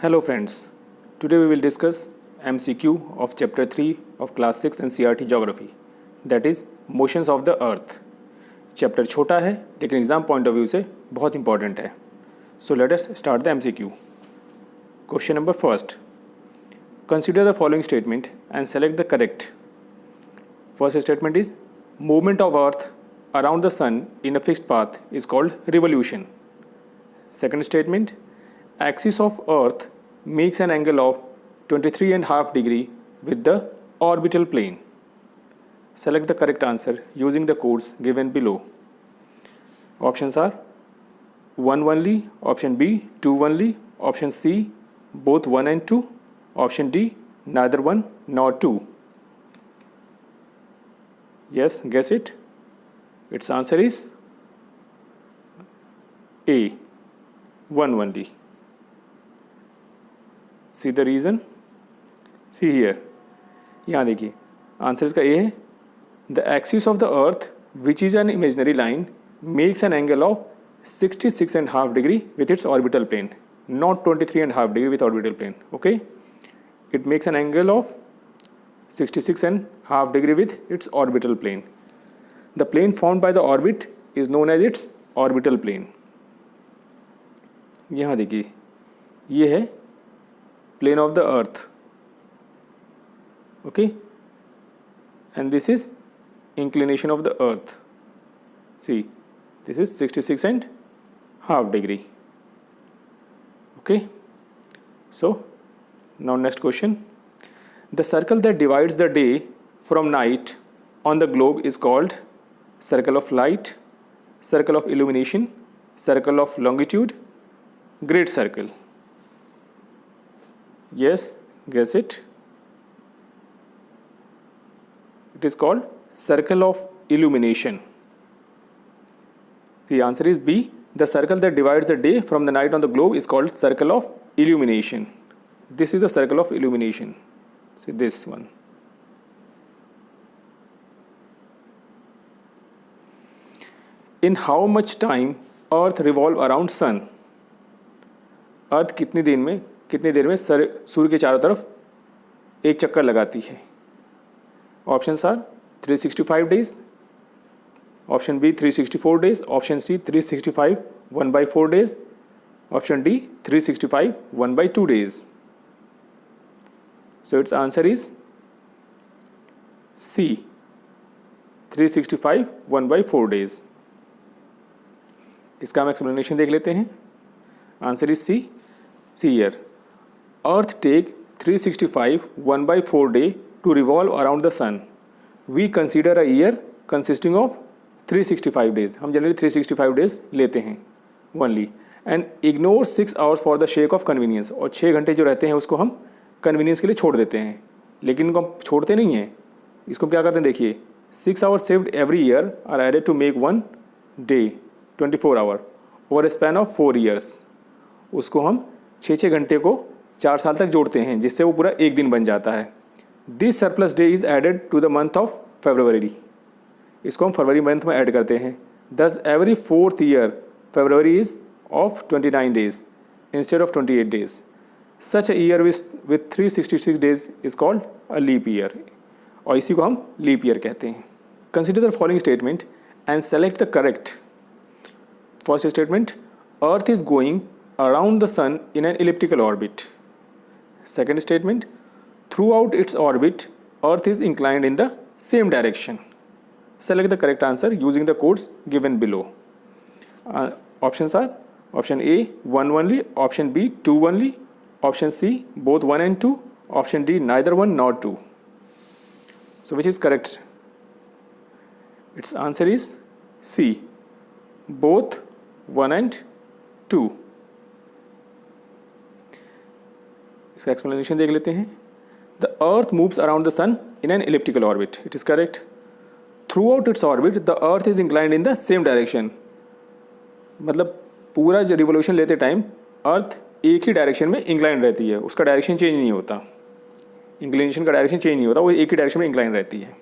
Hello friends, today we will discuss MCQ of chapter 3 of class 6 NCERT geography, that is motions of the earth. Chapter छोटा है लेकिन exam point of view से बहुत important है. So let us start the MCQ. Question number first, consider the following statement and select the correct. First statement is movement of earth around the sun in a fixed path is called revolution. Second statement, axis of earth makes an angle of 23.5 degree with the orbital plane. Select the correct answer using the codes given below. Options are 1 only, option B 2 only, option C both 1 and 2, option D neither 1 nor 2. Yes, guess it. Its answer is A 1 only. See the reason? See here. यहाँ देखिए answer इसका A है. The axis of the earth which is an imaginary line makes an angle of 66.5 degree with its orbital plane, not 23.5 degree with orbital plane. Okay, it makes an angle of 66.5 degree with its orbital plane. The plane formed by the orbit is known as its orbital plane. यहाँ देखिए ये है plane of the earth. Okay, and this is inclination of the earth. See, this is 66.5 degree. Okay, so now next question. The circle that divides the day from night on the globe is called circle of light, circle of illumination, circle of longitude, great circle. Yes, guess it. It is called circle of illumination. The answer is B. The circle that divides the day from the night on the globe is called circle of illumination. This is the circle of illumination. See this one. In how much time Earth revolve around Sun? अर्थ कितनी देर में सूर्य के चारों तरफ एक चक्कर लगाती है? Options are 365 days, option B 364 days, option C 365 1/4 days, option D 365 1/2 days. So it's answer is C 365 1/4 days. इसका हम एक्सप्लेनेशन देख लेते हैं. Answer is C. C year earth take 365 1/4 day to revolve around the sun. We consider a year consisting of 365 days. हम generally 365 days लेते हैं only and ignore 6 hours for the shake of convenience. और 6 घंटे जो रहते हैं उसको हम कन्वीनियंस के लिए छोड़ देते हैं, लेकिन इनको हम छोड़ते नहीं हैं. इसको क्या करते हैं देखिए, 6 hours saved every year are added to make 1 day 24 hour over span of 4 years. उसको हम 6 घंटे को 4 साल तक जोड़ते हैं जिससे वो पूरा एक दिन बन जाता है. This surplus day is added to the month of February. इसको हम फरवरी मंथ में ऐड करते हैं. Thus every 4th year February is of 29 days instead of 28 days. Such a year with 366 days is called a leap year. और इसी को हम लीप ईयर कहते हैं. Consider the following statement and select the correct. First statement, Earth is going around the Sun in an elliptical orbit. Second statement, throughout its orbit, Earth is inclined in the same direction. Select the correct answer using the codes given below. Options are option A 1 only, option B 2 only, option C both 1 and 2, option D neither 1 nor 2. So which is correct? Its answer is C both 1 and 2. इसका explanation देख लेते हैं. The earth moves around the sun in an elliptical orbit. It is correct. Throughout its orbit the earth is inclined in the same direction. मतलब पूरा जो revolution लेते time अर्थ एक ही direction में इंक्लाइंड रहती है, उसका डायरेक्शन चेंज नहीं होता. इंक्लिनेशन का डायरेक्शन चेंज नहीं होता, वो एक ही डायरेक्शन में इंक्लाइन रहती है.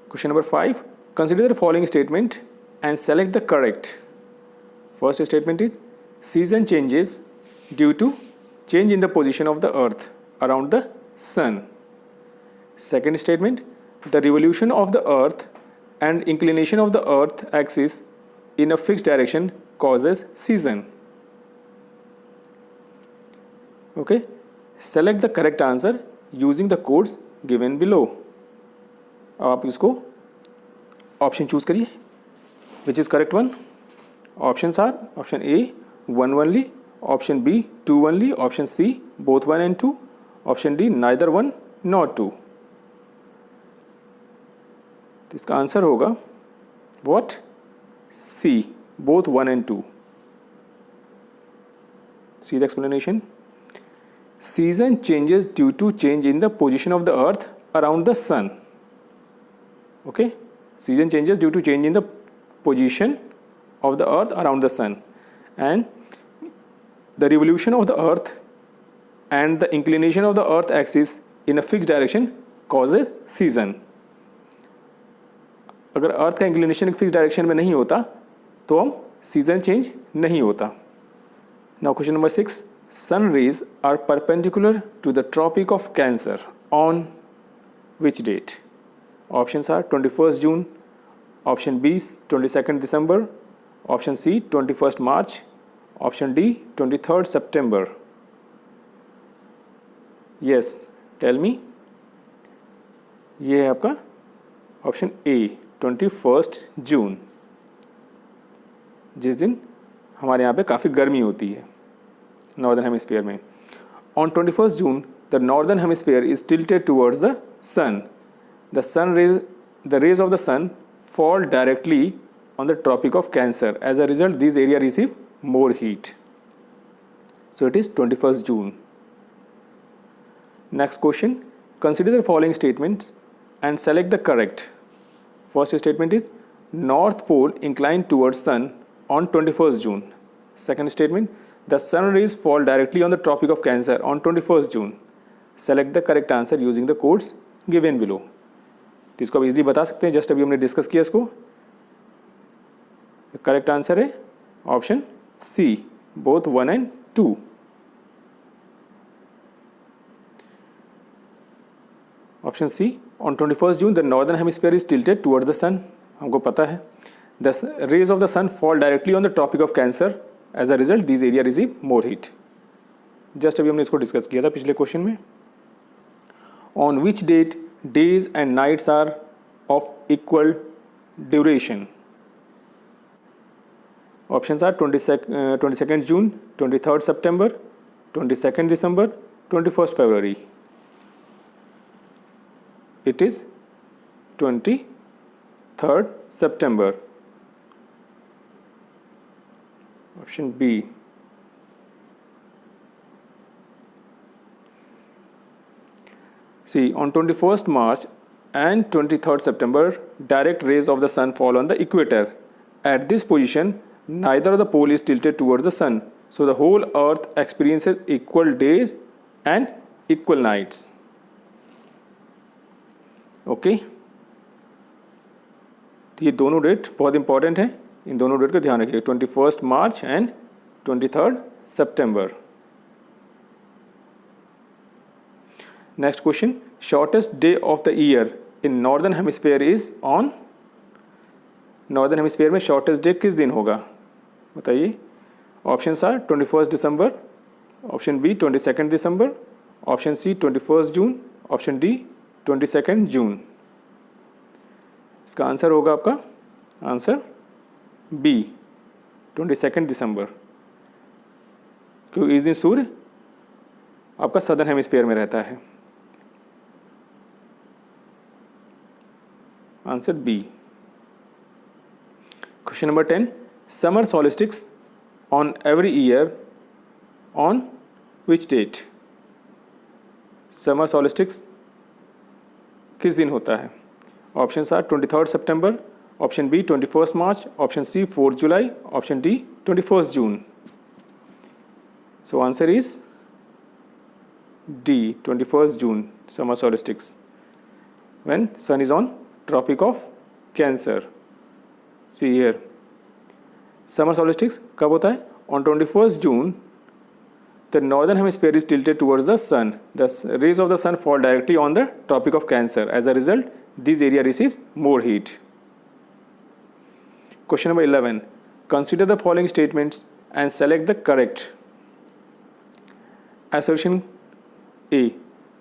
Question number 5, consider the following statement and select the correct. First statement is season changes due to change in the position of the earth around the sun. Second statement, the revolution of the earth and inclination of the earth axis in a fixed direction causes season. Okay, select the correct answer using the codes given below. अब आप इसको option choose करिए, which is correct one. Options are option A 1 only, option B 2 only, option C both 1 and 2, option D neither 1 nor 2. तो इसका answer होगा what, C both 1 and 2. See the explanation. Season changes due to change in the position of the earth around the sun. Okay, season changes due to change in the position of the earth around the sun, and the revolution of the earth and the inclination of the earth axis in a fixed direction causes season. अगर अर्थ का inclination एक fix direction में नहीं होता तो हम season change नहीं होता. Now question number 6, sun rays are perpendicular to the Tropic of Cancer on which date? Options are 21st June, option B 22nd December, option C 21st March, option D 23rd September. Yes, tell me. ये है आपका option A 21st जून, जिस दिन हमारे यहाँ पे काफ़ी गर्मी होती है नॉर्दर्न हेमिस्फीयर में. On 21st June the northern hemisphere is tilted towards the sun. The rays of the sun fall directly on the Tropic of Cancer. As a result, these areas receive more heat. So it is 21st June. Next question. Consider the following statements and select the correct. First statement is North Pole inclined towards sun on 21st June. Second statement, the sun rays fall directly on the Tropic of Cancer on 21st June. Select the correct answer using the codes given below. तो इसको आप easily बता सकते हैं, just अभी हमने discuss किया इसको. करेक्ट आंसर है option c both 1 and 2. Option c on 21st June the northern hemisphere is tilted towards the sun, हमको पता है. The rays of the sun fall directly on the tropic of cancer, as a result these area receive more heat. Just अभी हमने इसको discuss किया था पिछले question में. On which date days and nights are of equal duration? Options are 22nd June, 23rd September, 22nd December, 21st February. It is 23rd September. Option B. See, on 21st March and 23rd September, direct rays of the sun fall on the equator. At this position, neither of the pole is tilted towards the sun, so the whole earth experiences equal days and equal nights. Okay? तो ये दोनों date बहुत important है, इन दोनों date का ध्यान रखिए, 21st March and 23rd September. Next question, shortest day of the year in northern hemisphere is on? Northern hemisphere में शॉर्टेस्ट डे किस दिन होगा बताइए. Options are 21st December, option B 22nd December, option C 21st June, option D 22nd June. इसका answer होगा आपका answer B 22nd December, क्योंकि इस दिन सूर्य आपका सदर्न हेमिस्फीयर में रहता है. Answer b. Question number 10, summer solstice on every year on which date? Summer solstice किस दिन होता है? Options are 23rd September, option b 21st March, option c 4th July, option d 21st June. So answer is d 21st June, summer solstice, when sun is on Tropic of Cancer. See here, summer solstice कब होता है? on 21st June, the northern hemisphere is tilted towards the sun. The rays of the sun fall directly on the Tropic of Cancer. As a result, this area receives more heat. Question number 11. Consider the following statements and select the correct. Assertion A.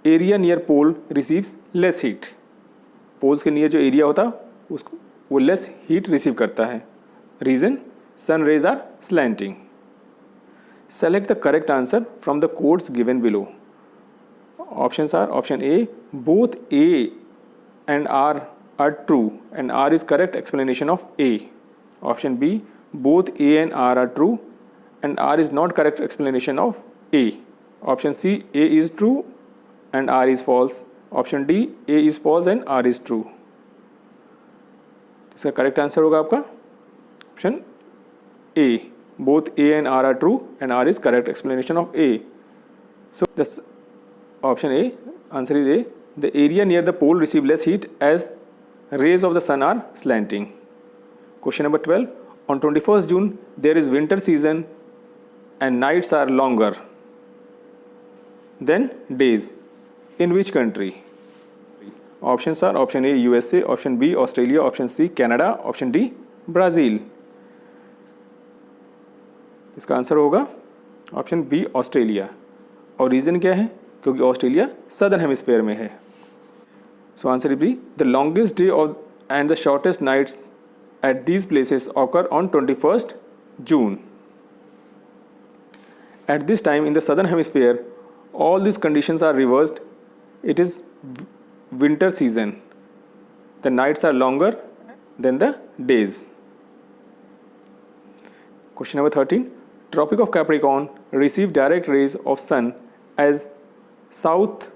Area near pole receives less heat. Poles के near जो area होता उसको वो less heat receive करता है. Reason, sun rays are slanting. Select the correct answer from the codes given below. Options are option A, both A and R true and R is correct explanation of A. Option B, both A and R true and R is not correct explanation of A. Option C, A is true and R is false. Option D, A is false and R is true. इसका correct answer होगा आपका option A. Both A and R are true and R is correct explanation of A. So this option A, answer is A. The area near the pole receive less heat as rays of the sun are slanting. Question number 12. On 21st June, there is winter season and nights are longer than days. In which country? Options are option A, USA, option B, Australia, option C, Canada, option D, Brazil. इसका answer होगा option B, Australia. और reason क्या है? क्योंकि Australia southern hemisphere में है. So answer B, the longest day of and the shortest nights at these places occur on 21st June. At this time in the southern hemisphere, all these conditions are reversed. It is winter season. The nights are longer than the days. Question number 13. Tropic of Capricorn receive direct rays of sun as south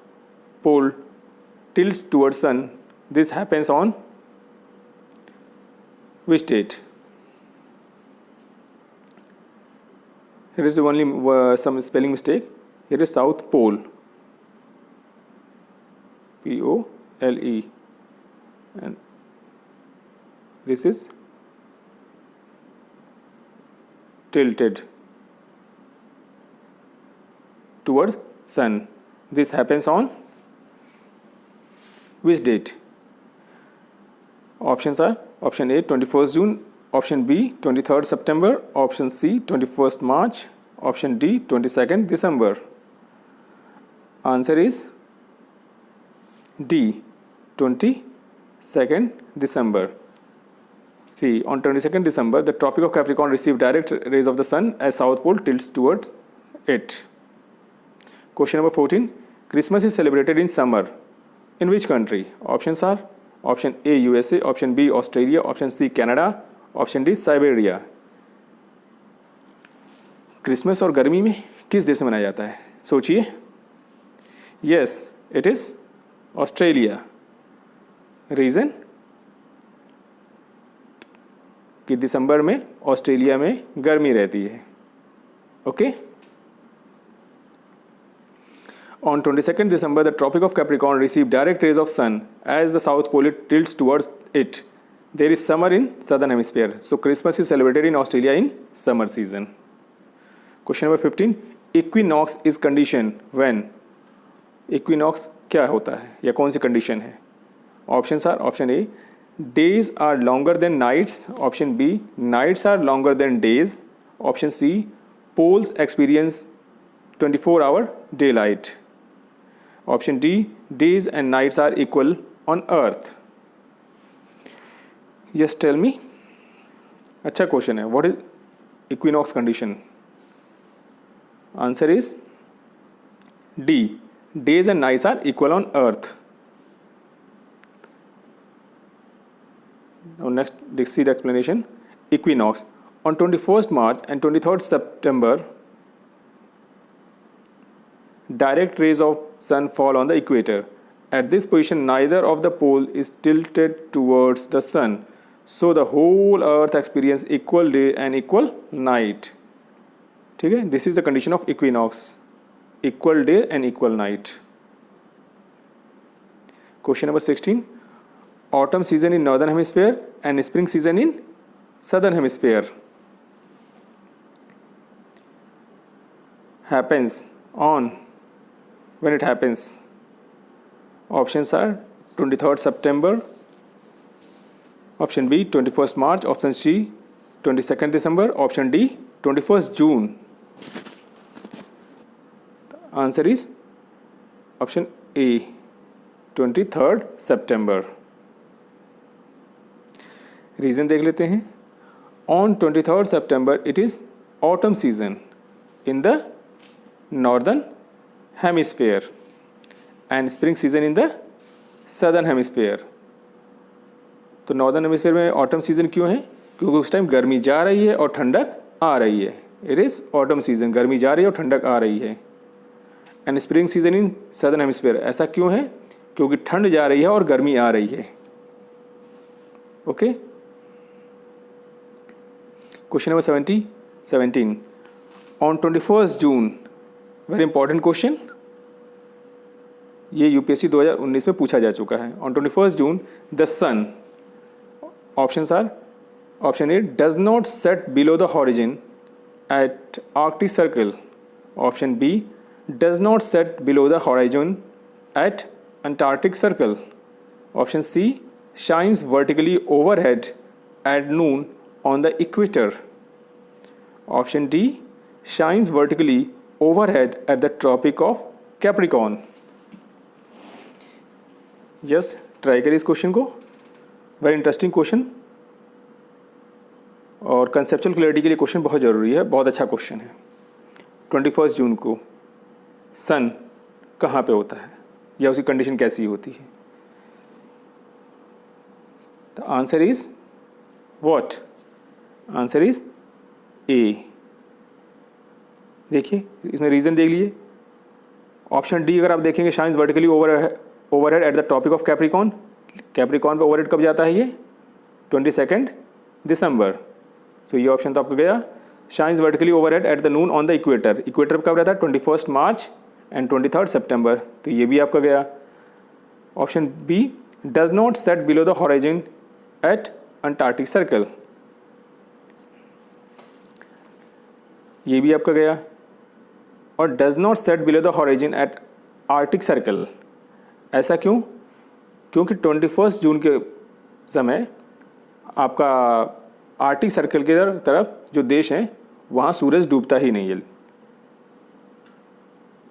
pole tilts towards sun. This happens on which date? Here is only some spelling mistake. Here is south pole, P-O-L-E, and this is tilted towards sun. This happens on which date? Options are option A, 21st June, option B, 23rd September, option C, 21st March, option D, 22nd December. Answer is D, 22nd December. See, on 22nd December, the Tropic of Capricorn received direct rays of the sun as south pole tilts towards it. Question number 14. Christmas is celebrated in summer. In which country? Options are option A, USA, option B, Australia, option C, Canada, option D, Siberia. Christmas और गर्मी में किस देश में मनाया जाता है? सोचिए. Yes, it is Australia. Reason कि दिसंबर में ऑस्ट्रेलिया में गर्मी रहती है. Okay. On 22nd December, the Tropic of Capricorn received direct rays of sun as the south pole tilts towards it. There is summer in southern hemisphere, so Christmas is celebrated in Australia in summer season. Question number 15. Equinox is condition when? Equinox क्या होता है या कौन सी condition है? Options are option A, days are longer than nights, option B, nights are longer than days, option C, poles experience 24-hour daylight, option D, days and nights are equal on earth. Yes, tell me. अच्छा question है. What is equinox condition? Answer is D, days and nights are equal on earth. Now next, let's see the explanation. Equinox. On 21st March and 23rd September, direct rays of sun fall on the equator. At this position, neither of the pole is tilted towards the sun, so the whole earth experience equal day and equal night. ठीक है. This is the condition of equinox. Equal day and equal night. Question number 16. Autumn season in northern hemisphere and spring season in southern hemisphere. happens on when it happens? Options are 23rd September, option B 21st March, option C 22nd December, option D 21st June. The answer is option A 23rd September. Reason देख लेते हैं. On 23rd September it is autumn season in the northern hemisphere and spring season in the southern hemisphere. तो northern hemisphere में autumn season क्यों है? क्योंकि उस time गर्मी जा रही है और ठंडक आ रही है. इट इज़ ऑटम सीजन, गर्मी जा रही है और ठंडक आ रही है. And spring season in southern hemisphere, ऐसा क्यों है? क्योंकि ठंड जा रही है और गर्मी आ रही है. Okay. Question number 17. On 21st June, very important question, ये यूपीएससी 2019 में पूछा जा चुका है. On 21st June the sun, options are, option A does not set below the horizon at Arctic circle, option B does not set below the horizon at Antarctic circle, option C shines vertically overhead at noon on the equator, option D shines vertically overhead at the tropic of Capricorn. Yes, try करिए इस question को. Very interesting question और conceptual clarity के लिए question बहुत ज़रूरी है. बहुत अच्छा क्वेश्चन है. 21 जून को सन कहाँ पे होता है या उसकी कंडीशन कैसी होती है? The answer is what? Answer is a. देखिए इसमें रीज़न देख लीजिए. ऑप्शन डी अगर आप देखेंगे, shines vertically overhead at the topic of Capricorn. Capricorn पे ओवरहेड कब जाता है? ये 22 दिसंबर. सो ये ऑप्शन तो आपको गया. Shines vertically overhead at the Noon on the equator. Equator कब रहता है? 21 मार्च एंड 23 सितंबर. तो ये भी आपका गया. Option B does not set below the horizon at Antarctic circle, ये भी आपका गया. और does not set below the horizon at Arctic circle, ऐसा क्यों? क्योंकि 21 जून के समय आपका आर्कटिक सर्कल के तरफ जो देश हैं वहाँ सूरज डूबता ही नहीं है.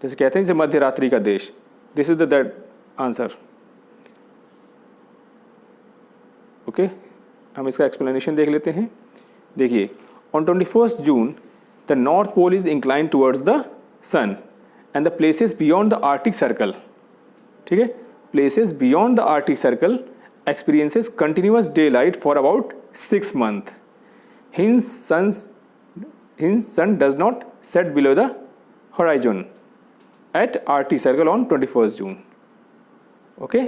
जैसे कहते हैं जैसे मध्य रात्रि का देश. This is that answer. Okay, हम इसका एक्सप्लेनेशन देख लेते हैं. देखिए, on 21 June the north pole is inclined towards the sun and the places beyond the arctic circle, ठीक है, places beyond the arctic circle experiences continuous daylight for about 6 months. Hence sun does not set below the horizon at arctic circle on 21st June. Okay,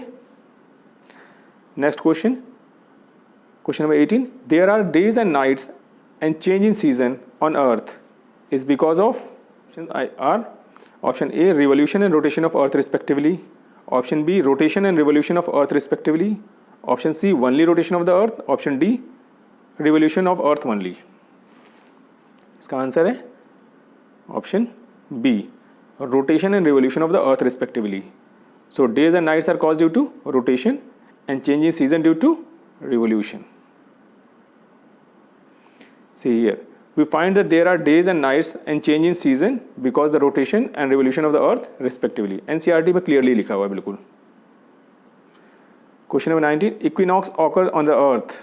next question number 18. There are days and nights and change in season on earth is because of option A revolution and rotation of earth respectively, option B rotation and revolution of earth respectively, option C only rotation of the earth, option D revolution of earth only. इसका answer है option B rotation and revolution of the earth respectively. So days and nights are caused due to rotation and change in season due to revolution. See here, we find that there are days and nights and change in season because the rotation and revolution of the earth respectively. NCERT में clearly लिखा हुआ है बिल्कुल. Question number 19. Equinox occur on the earth.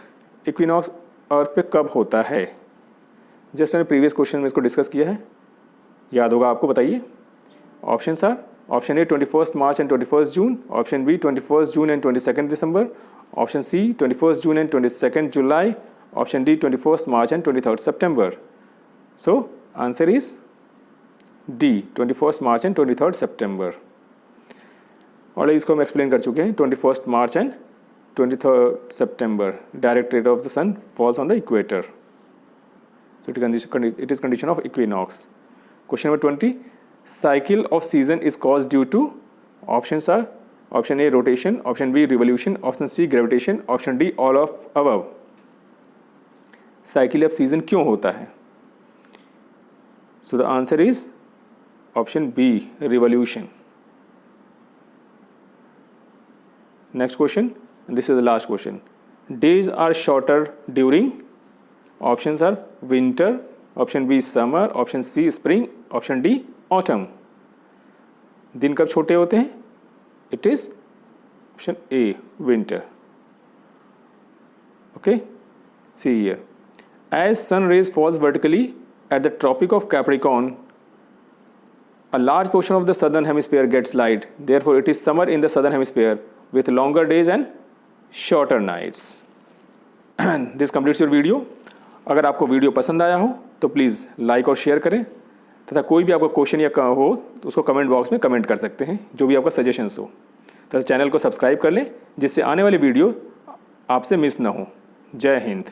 Equinox earth पे कब होता है? Just मैंने प्रीवियस क्वेश्चन में इसको डिस्कस किया है, याद होगा आपको. बताइए. Option are, option A 21 March and 21 June, option B 21 June and 22 December, option C 21 June and 22 July, option D 21st March and 23rd September. So answer is D 21st March and 23rd September. और इसको हम explain कर चुके हैं. 21st March and 23rd September direct rate of the sun falls on the equator. So it is condition of equinox. Question number 20. Cycle of season is caused due to, options are option A rotation, option B revolution, option C gravitation, option D all of above. Cycle of season क्यों होता है? So the answer is option B revolution. Next question, this is the last question. Days are shorter during, options are winter, option B summer, option C spring, option D autumn. दिन कब छोटे होते हैं? It is option A winter. Okay, see here. As sun rays falls vertically at the Tropic of Capricorn, a large portion of the southern hemisphere gets light. Therefore, it is summer in the southern hemisphere with longer days and shorter nights. This completes your video. अगर आपको video पसंद आया हो तो please like और share करें, तथा कोई भी आपका क्वेश्चन या हो तो उसको कमेंट बॉक्स में कमेंट कर सकते हैं, जो भी आपका सजेशंस हो. तथा चैनल को सब्सक्राइब कर लें जिससे आने वाली वीडियो आपसे मिस ना हो. जय हिंद.